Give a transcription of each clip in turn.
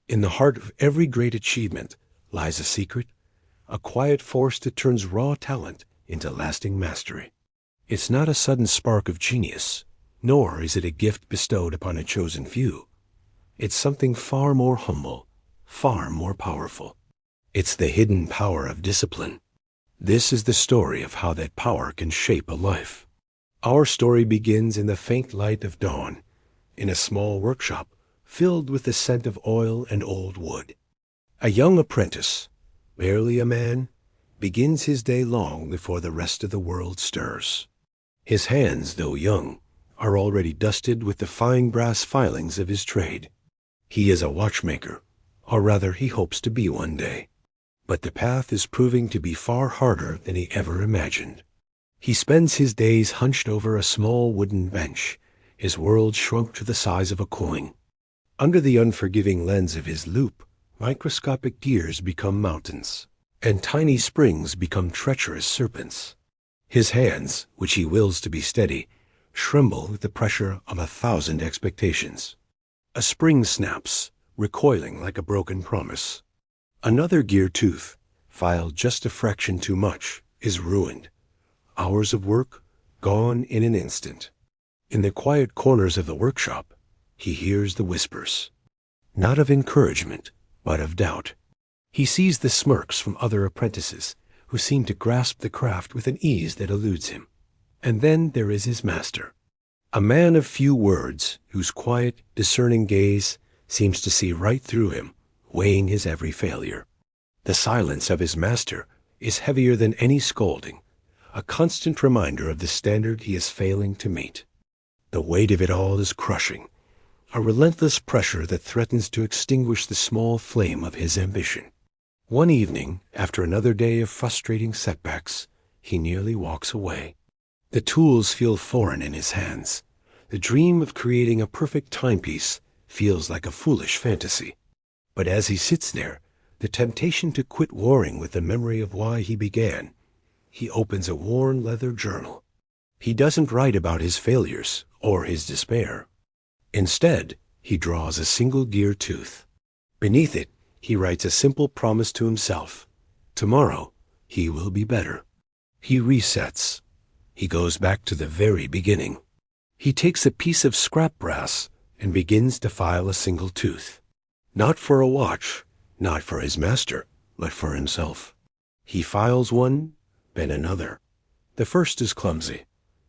In the heart of every great achievement lies a secret, a quiet force that turns raw talent into lasting mastery. It's not a sudden spark of genius, nor is it a gift bestowed upon a chosen few. It's something far more humble, far more powerful. It's the hidden power of discipline. This is the story of how that power can shape a life. Our story begins in the faint light of dawn, in a small workshop filled with the scent of oil and old wood. A young apprentice, barely a man, begins his day long before the rest of the world stirs. His hands, though young, are already dusted with the fine brass filings of his trade. He is a watchmaker, or rather he hopes to be one day. But the path is proving to be far harder than he ever imagined. He spends his days hunched over a small wooden bench, his world shrunk to the size of a coin. Under the unforgiving lens of his loupe, microscopic gears become mountains, and tiny springs become treacherous serpents. His hands, which he wills to be steady, tremble with the pressure of 1,000 expectations. A spring snaps, recoiling like a broken promise. Another gear tooth, filed just a fraction too much, is ruined. Hours of work gone in an instant. In the quiet corners of the workshop, he hears the whispers, not of encouragement, but of doubt. He sees the smirks from other apprentices who seem to grasp the craft with an ease that eludes him. And then there is his master, a man of few words whose quiet, discerning gaze seems to see right through him, weighing his every failure. The silence of his master is heavier than any scolding, a constant reminder of the standard he is failing to meet. The weight of it all is crushing, a relentless pressure that threatens to extinguish the small flame of his ambition. One evening, after another day of frustrating setbacks, he nearly walks away. The tools feel foreign in his hands. The dream of creating a perfect timepiece feels like a foolish fantasy. But as he sits there, the temptation to quit warring with the memory of why he began, he opens a worn leather journal. He doesn't write about his failures or his despair. Instead, he draws a single gear tooth. Beneath it, he writes a simple promise to himself. Tomorrow, he will be better. He resets. He goes back to the very beginning. He takes a piece of scrap brass and begins to file a single tooth. Not for a watch, not for his master, but for himself. He files one, then another. The first is clumsy.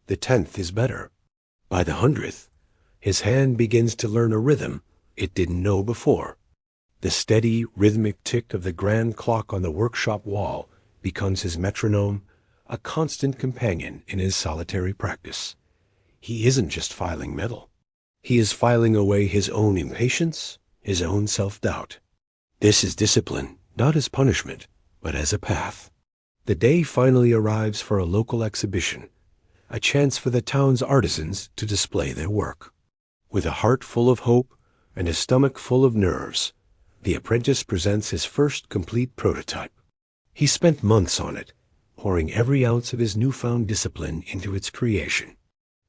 The 10th is better. By the 100th, his hand begins to learn a rhythm it didn't know before. The steady, rhythmic tick of the grand clock on the workshop wall becomes his metronome, a constant companion in his solitary practice. He isn't just filing metal. He is filing away his own impatience, his own self-doubt. This is discipline, not as punishment, but as a path. The day finally arrives for a local exhibition, a chance for the town's artisans to display their work. With a heart full of hope and a stomach full of nerves, the apprentice presents his first complete prototype. He spent months on it, pouring every ounce of his newfound discipline into its creation.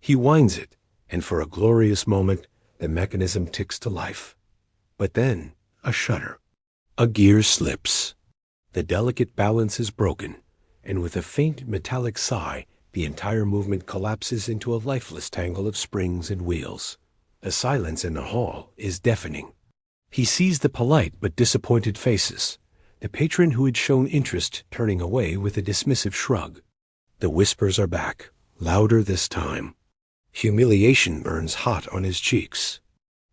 He winds it, and for a glorious moment, the mechanism ticks to life. But then, a shudder. A gear slips. The delicate balance is broken, and with a faint metallic sigh, the entire movement collapses into a lifeless tangle of springs and wheels. The silence in the hall is deafening. He sees the polite but disappointed faces, the patron who had shown interest turning away with a dismissive shrug. The whispers are back, louder this time. Humiliation burns hot on his cheeks.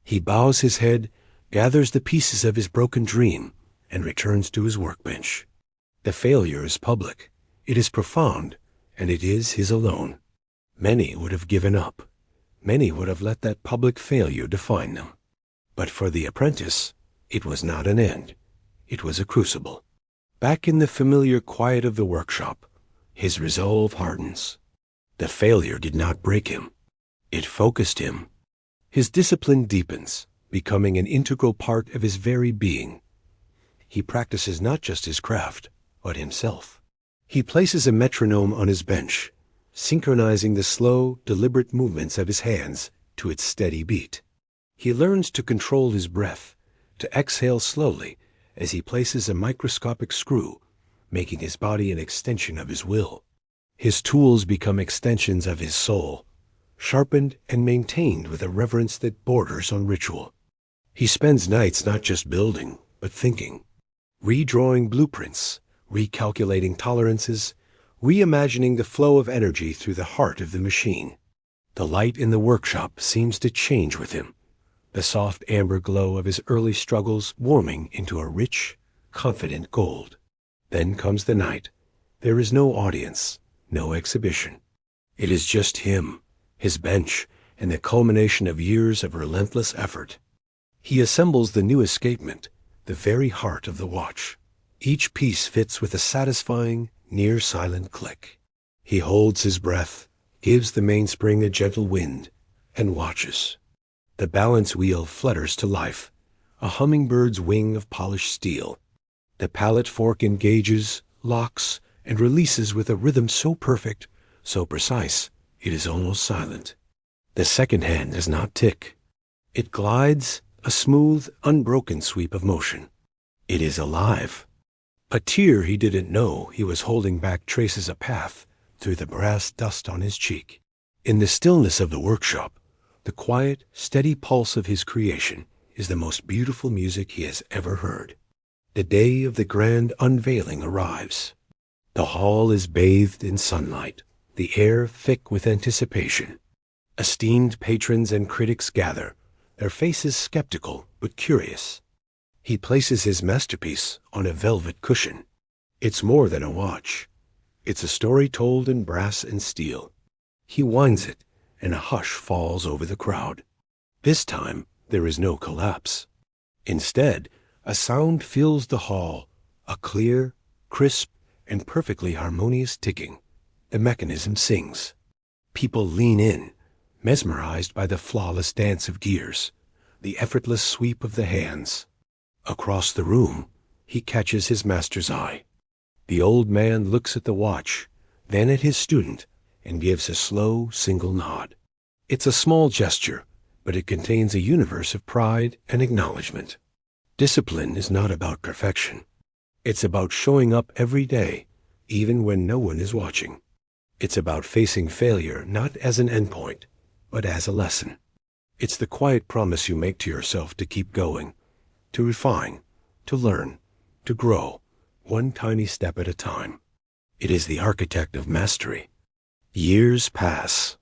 He bows his head, gathers the pieces of his broken dream, and returns to his workbench. The failure is public, it is profound, and it is his alone. Many would have given up. Many would have let that public failure define them. But for the apprentice, it was not an end. It was a crucible. Back in the familiar quiet of the workshop, his resolve hardens. The failure did not break him. It focused him. His discipline deepens, becoming an integral part of his very being. He practices not just his craft, but himself. He places a metronome on his bench, synchronizing the slow, deliberate movements of his hands to its steady beat. He learns to control his breath, to exhale slowly as he places a microscopic screw, making his body an extension of his will. His tools become extensions of his soul, sharpened and maintained with a reverence that borders on ritual. He spends nights not just building, but thinking, redrawing blueprints, recalculating tolerances, reimagining the flow of energy through the heart of the machine. The light in the workshop seems to change with him, the soft amber glow of his early struggles warming into a rich, confident gold. Then comes the night. There is no audience, no exhibition. It is just him, his bench, and the culmination of years of relentless effort. He assembles the new escapement, the very heart of the watch. Each piece fits with a satisfying, near-silent click. He holds his breath, gives the mainspring a gentle wind, and watches. The balance wheel flutters to life, a hummingbird's wing of polished steel. The pallet fork engages, locks, and releases with a rhythm so perfect, so precise, it is almost silent. The second hand does not tick. It glides, a smooth, unbroken sweep of motion. It is alive. A tear he didn't know he was holding back traces a path through the brass dust on his cheek. In the stillness of the workshop, the quiet, steady pulse of his creation is the most beautiful music he has ever heard. The day of the grand unveiling arrives. The hall is bathed in sunlight, the air thick with anticipation. Esteemed patrons and critics gather, their faces skeptical but curious. He places his masterpiece on a velvet cushion. It's more than a watch. It's a story told in brass and steel. He winds it, and a hush falls over the crowd. This time, there is no collapse. Instead, a sound fills the hall, a clear, crisp, and perfectly harmonious ticking. The mechanism sings. People lean in, mesmerized by the flawless dance of gears, the effortless sweep of the hands. Across the room, he catches his master's eye. The old man looks at the watch, then at his student, and gives a slow, single nod. It's a small gesture, but it contains a universe of pride and acknowledgement. Discipline is not about perfection. It's about showing up every day, even when no one is watching. It's about facing failure not as an endpoint, but as a lesson. It's the quiet promise you make to yourself to keep going, to refine, to learn, to grow, one tiny step at a time. It is the architect of mastery. Years pass.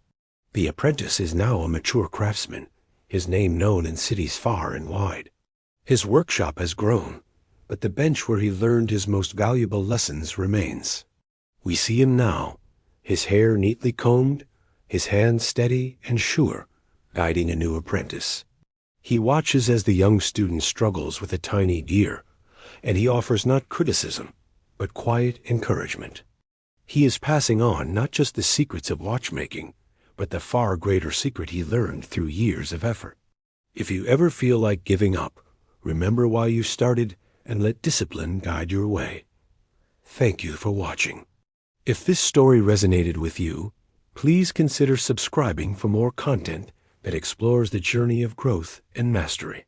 The apprentice is now a mature craftsman, his name known in cities far and wide. His workshop has grown, but the bench where he learned his most valuable lessons remains. We see him now, his hair neatly combed, his hands steady and sure, guiding a new apprentice. He watches as the young student struggles with a tiny gear, and he offers not criticism, but quiet encouragement. He is passing on not just the secrets of watchmaking, but the far greater secret he learned through years of effort. If you ever feel like giving up, remember why you started and let discipline guide your way. Thank you for watching. If this story resonated with you, please consider subscribing for more content that explores the journey of growth and mastery.